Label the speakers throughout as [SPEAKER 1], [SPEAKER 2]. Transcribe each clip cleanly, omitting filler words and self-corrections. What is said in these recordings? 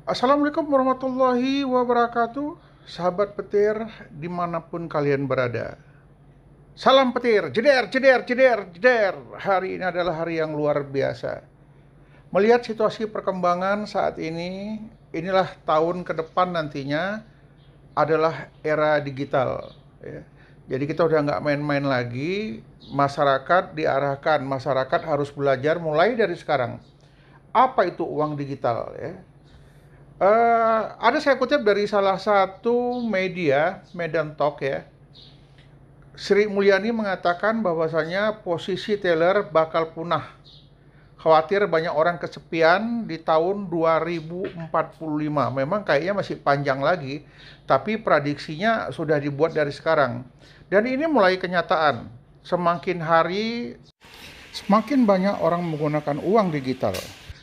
[SPEAKER 1] Assalamualaikum warahmatullahi wabarakatuh, sahabat petir dimanapun kalian berada. Salam petir, jeder, jeder, jeder, jeder. Hari ini adalah hari yang luar biasa. Melihat situasi perkembangan saat ini, inilah tahun ke depan nantinya adalah era digital. Ya. Jadi kita udah nggak main-main lagi, masyarakat diarahkan, masyarakat harus belajar mulai dari sekarang. Apa itu uang digital ya? Ada saya kutip dari salah satu media, Medan Talk ya. Sri Mulyani mengatakan bahwasanya posisi teller bakal punah. Khawatir banyak orang kesepian di tahun 2045. Memang kayaknya masih panjang lagi, tapi prediksinya sudah dibuat dari sekarang. Dan ini mulai kenyataan. Semakin hari, semakin banyak orang menggunakan uang digital.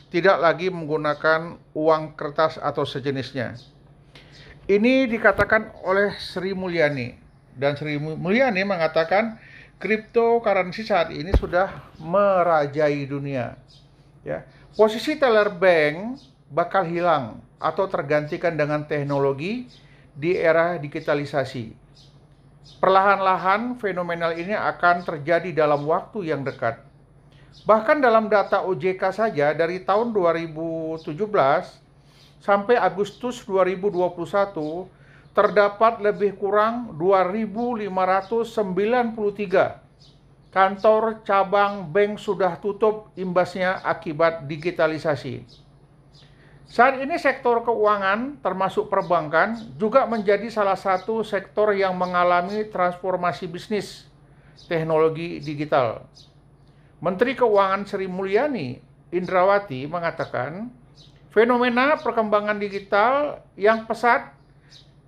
[SPEAKER 1] Tidak lagi menggunakan uang kertas atau sejenisnya. Ini dikatakan oleh Sri Mulyani. Dan Sri Mulyani mengatakan cryptocurrency saat ini sudah merajai dunia. Ya. Posisi teller bank bakal hilang atau tergantikan dengan teknologi di era digitalisasi. Perlahan-lahan fenomenal ini akan terjadi dalam waktu yang dekat. Bahkan dalam data OJK saja dari tahun 2017 sampai Agustus 2021 terdapat lebih kurang 2.593 kantor cabang bank sudah tutup imbasnya akibat digitalisasi. Saat ini sektor keuangan termasuk perbankan juga menjadi salah satu sektor yang mengalami transformasi bisnis teknologi digital. Menteri Keuangan Sri Mulyani Indrawati mengatakan, fenomena perkembangan digital yang pesat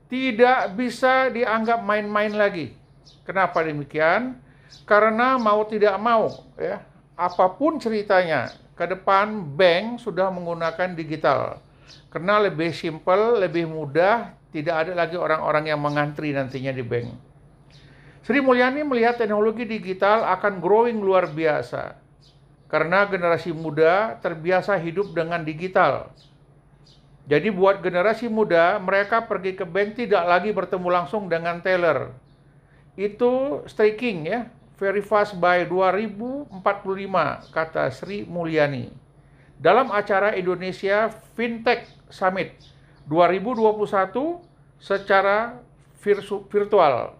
[SPEAKER 1] tidak bisa dianggap main-main lagi. Kenapa demikian? Karena mau tidak mau, ya, apapun ceritanya, ke depan bank sudah menggunakan digital. Karena lebih simpel, lebih mudah, tidak ada lagi orang-orang yang mengantri nantinya di bank. Sri Mulyani melihat teknologi digital akan growing luar biasa karena generasi muda terbiasa hidup dengan digital. Jadi buat generasi muda, mereka pergi ke bank tidak lagi bertemu langsung dengan teller. Itu streaking ya, very fast by 2045 kata Sri Mulyani. Dalam acara Indonesia Fintech Summit 2021 secara virtual.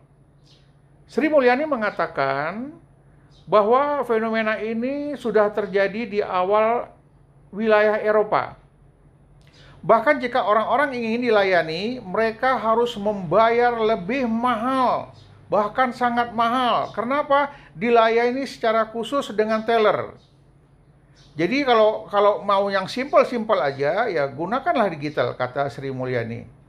[SPEAKER 1] Sri Mulyani mengatakan bahwa fenomena ini sudah terjadi di awal wilayah Eropa. Bahkan jika orang-orang ingin dilayani, mereka harus membayar lebih mahal, bahkan sangat mahal. Kenapa? Dilayani secara khusus dengan teller. Jadi kalau mau yang simpel-simpel aja, ya gunakanlah digital, kata Sri Mulyani.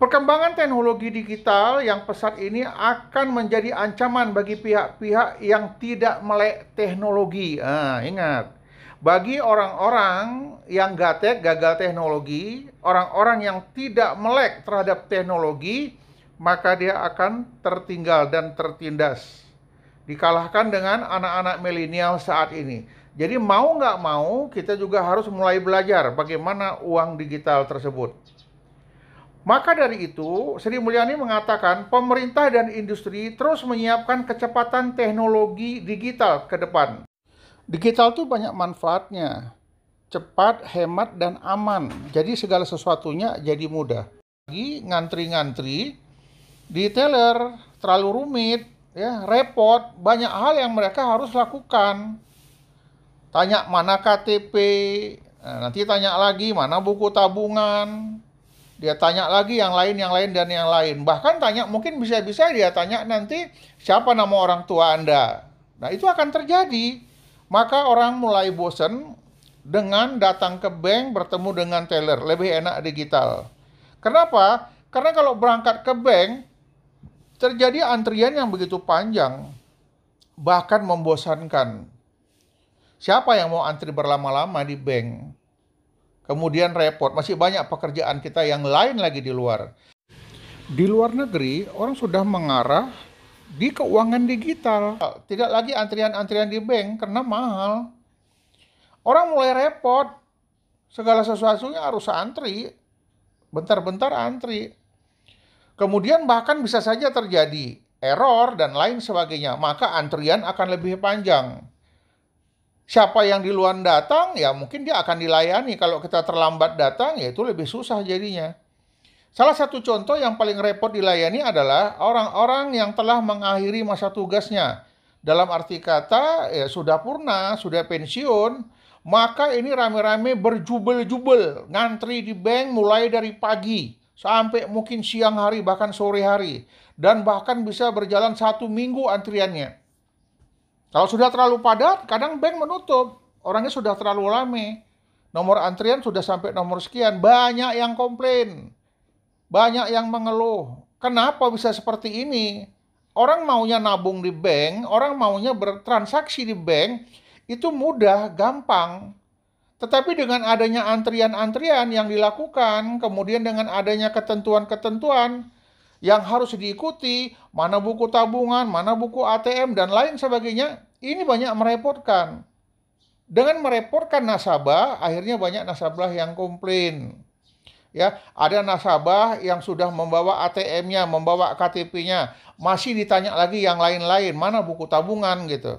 [SPEAKER 1] Perkembangan teknologi digital yang pesat ini akan menjadi ancaman bagi pihak-pihak yang tidak melek teknologi. Ingat, bagi orang-orang yang gagal teknologi, orang-orang yang tidak melek terhadap teknologi, maka dia akan tertinggal dan tertindas. Dikalahkan dengan anak-anak milenial saat ini. Jadi mau nggak mau, kita juga harus mulai belajar bagaimana uang digital tersebut. Maka dari itu, Sri Mulyani mengatakan pemerintah dan industri terus menyiapkan kecepatan teknologi digital ke depan. Digital itu banyak manfaatnya, cepat, hemat, dan aman. Jadi segala sesuatunya jadi mudah. Lagi ngantri-ngantri di teller terlalu rumit, ya, repot, banyak hal yang mereka harus lakukan. Tanya mana KTP, nanti tanya lagi mana buku tabungan. Dia tanya lagi yang lain, dan yang lain. Bahkan tanya, mungkin bisa-bisa dia tanya nanti siapa nama orang tua Anda. Nah, itu akan terjadi. Maka orang mulai bosan dengan datang ke bank bertemu dengan teller. Lebih enak digital. Kenapa? Karena kalau berangkat ke bank, terjadi antrian yang begitu panjang. Bahkan membosankan. Siapa yang mau antri berlama-lama di bank? Kemudian repot, masih banyak pekerjaan kita yang lain lagi di luar. Di luar negeri, orang sudah mengarah di keuangan digital. Tidak lagi antrian-antrian di bank karena mahal. Orang mulai repot. Segala sesuatunya harus antri, bentar-bentar antri. Kemudian bahkan bisa saja terjadi error dan lain sebagainya, maka antrian akan lebih panjang. Siapa yang duluan datang, ya mungkin dia akan dilayani. Kalau kita terlambat datang, ya itu lebih susah jadinya. Salah satu contoh yang paling repot dilayani adalah orang-orang yang telah mengakhiri masa tugasnya. Dalam arti kata, ya sudah purna, sudah pensiun, maka ini rame-rame berjubel-jubel, ngantri di bank mulai dari pagi sampai mungkin siang hari, bahkan sore hari. Dan bahkan bisa berjalan 1 minggu antriannya. Kalau sudah terlalu padat, kadang bank menutup. Orangnya sudah terlalu lama. Nomor antrian sudah sampai nomor sekian. Banyak yang komplain. Banyak yang mengeluh. Kenapa bisa seperti ini? Orang maunya nabung di bank, orang maunya bertransaksi di bank, itu mudah, gampang. Tetapi dengan adanya antrian-antrian yang dilakukan, kemudian dengan adanya ketentuan-ketentuan yang harus diikuti, mana buku tabungan, mana buku ATM, dan lain sebagainya, ini banyak merepotkan. Dengan merepotkan nasabah, akhirnya banyak nasabah yang komplain. Ya, ada nasabah yang sudah membawa ATM-nya, membawa KTP-nya, masih ditanya lagi yang lain-lain, mana buku tabungan gitu.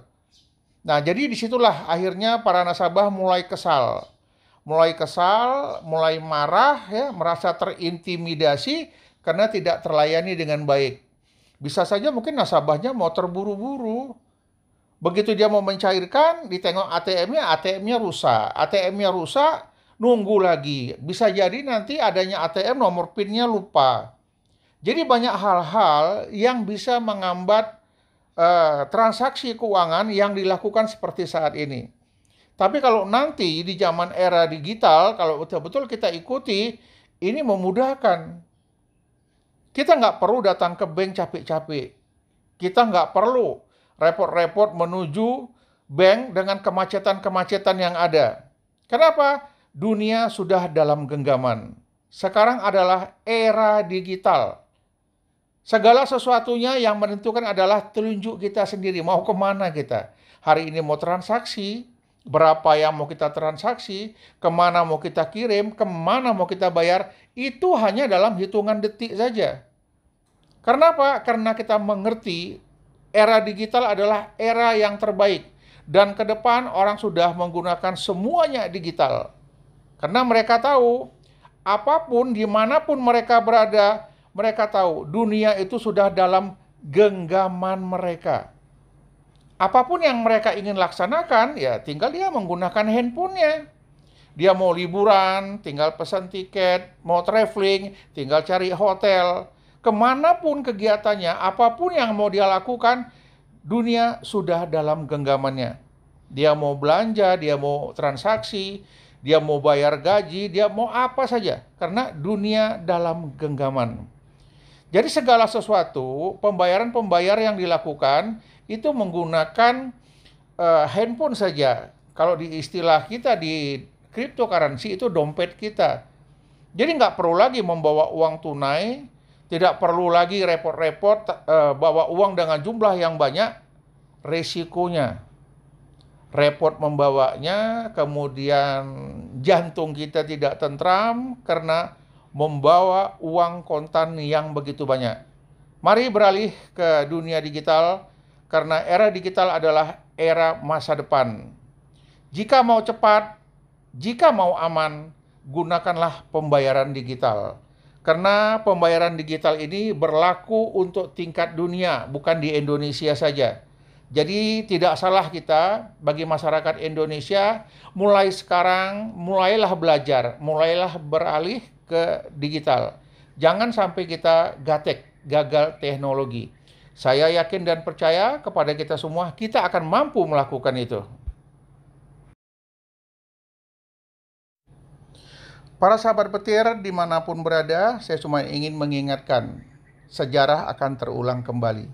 [SPEAKER 1] Nah, jadi disitulah akhirnya para nasabah mulai kesal. Mulai marah, ya, merasa terintimidasi karena tidak terlayani dengan baik. Bisa saja mungkin nasabahnya mau terburu-buru. Begitu dia mau mencairkan, ditengok ATM-nya rusak. ATM-nya rusak, nunggu lagi. Bisa jadi nanti adanya ATM nomor PIN-nya lupa. Jadi banyak hal-hal yang bisa menghambat transaksi keuangan yang dilakukan seperti saat ini. Tapi kalau nanti di zaman era digital, kalau betul-betul kita ikuti, ini memudahkan. Kita nggak perlu datang ke bank capek-capek. Kita nggak perlu repot-repot menuju bank dengan kemacetan-kemacetan yang ada. Kenapa? Dunia sudah dalam genggaman. Sekarang adalah era digital. Segala sesuatunya yang menentukan adalah telunjuk kita sendiri. Mau kemana kita? Hari ini mau transaksi, berapa yang mau kita transaksi, kemana mau kita kirim, kemana mau kita bayar, itu hanya dalam hitungan detik saja. Karena apa? Karena kita mengerti era digital adalah era yang terbaik. Dan ke depan orang sudah menggunakan semuanya digital. Karena mereka tahu, apapun, dimanapun mereka berada, mereka tahu dunia itu sudah dalam genggaman mereka. Apapun yang mereka ingin laksanakan, ya tinggal dia menggunakan handphonenya. Dia mau liburan, tinggal pesan tiket, mau traveling, tinggal cari hotel. Kemanapun kegiatannya, apapun yang mau dia lakukan, dunia sudah dalam genggamannya. Dia mau belanja, dia mau transaksi, dia mau bayar gaji, dia mau apa saja. Karena dunia dalam genggaman. Jadi segala sesuatu, pembayaran-pembayar yang dilakukan, itu menggunakan handphone saja. Kalau di istilah kita di cryptocurrency itu dompet kita. Jadi nggak perlu lagi membawa uang tunai, tidak perlu lagi repot-repot bawa uang dengan jumlah yang banyak, resikonya. Repot membawanya, kemudian jantung kita tidak tentram karena membawa uang kontan yang begitu banyak. Mari beralih ke dunia digital, karena era digital adalah era masa depan. Jika mau cepat, jika mau aman, gunakanlah pembayaran digital. Karena pembayaran digital ini berlaku untuk tingkat dunia, bukan di Indonesia saja. Jadi tidak salah kita bagi masyarakat Indonesia mulai sekarang, mulailah belajar, mulailah beralih ke digital. Jangan sampai kita gagal teknologi. Saya yakin dan percaya kepada kita semua, kita akan mampu melakukan itu. Para sahabat petir dimanapun berada, saya cuma ingin mengingatkan, sejarah akan terulang kembali.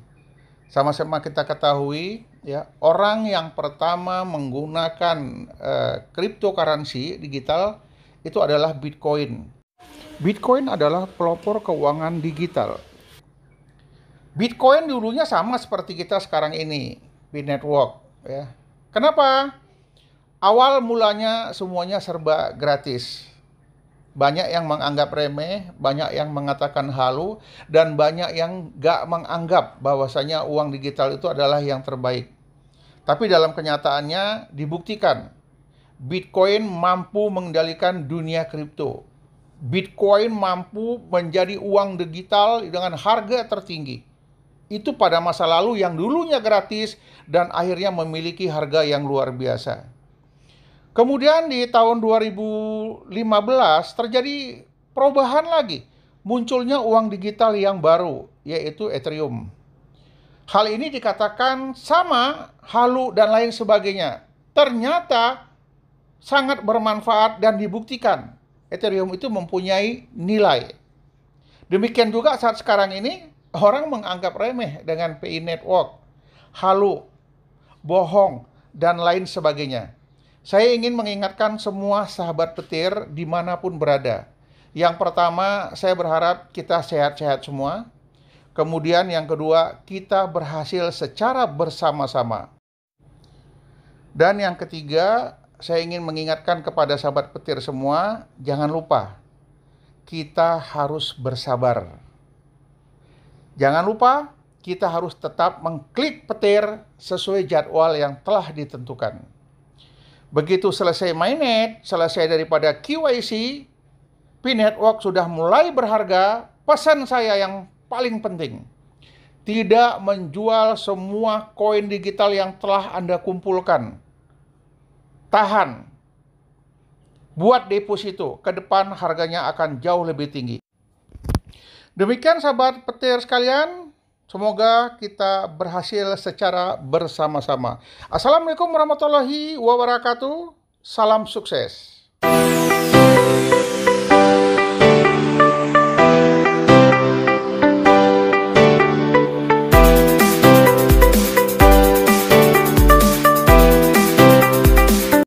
[SPEAKER 1] Sama-sama kita ketahui, ya, orang yang pertama menggunakan cryptocurrency digital itu adalah Bitcoin. Bitcoin adalah pelopor keuangan digital. Bitcoin dulunya sama seperti kita sekarang ini, Bitnetwork. Ya. Kenapa? Awal mulanya semuanya serba gratis. Banyak yang menganggap remeh, banyak yang mengatakan halu, dan banyak yang gak menganggap bahwasanya uang digital itu adalah yang terbaik. Tapi dalam kenyataannya dibuktikan, Bitcoin mampu mengendalikan dunia kripto. Bitcoin mampu menjadi uang digital dengan harga tertinggi. Itu pada masa lalu yang dulunya gratis dan akhirnya memiliki harga yang luar biasa. Kemudian di tahun 2015 terjadi perubahan lagi. Munculnya uang digital yang baru, yaitu Ethereum. Hal ini dikatakan sama, halu, dan lain sebagainya. Ternyata sangat bermanfaat dan dibuktikan Ethereum itu mempunyai nilai. Demikian juga saat sekarang ini, orang menganggap remeh dengan PI Network, halu, bohong, dan lain sebagainya. Saya ingin mengingatkan semua sahabat petir dimanapun berada. Yang pertama, saya berharap kita sehat-sehat semua. Kemudian yang kedua, kita berhasil secara bersama-sama. Dan yang ketiga, saya ingin mengingatkan kepada sahabat petir semua, jangan lupa, kita harus bersabar. Jangan lupa, kita harus tetap mengklik petir sesuai jadwal yang telah ditentukan. Begitu selesai mainnet, selesai daripada KYC, P-Network sudah mulai berharga. Pesan saya yang paling penting, tidak menjual semua koin digital yang telah Anda kumpulkan. Tahan. Buat deposito, ke depan harganya akan jauh lebih tinggi. Demikian sahabat petir sekalian, semoga kita berhasil secara bersama-sama. Assalamualaikum warahmatullahi wabarakatuh. Salam sukses.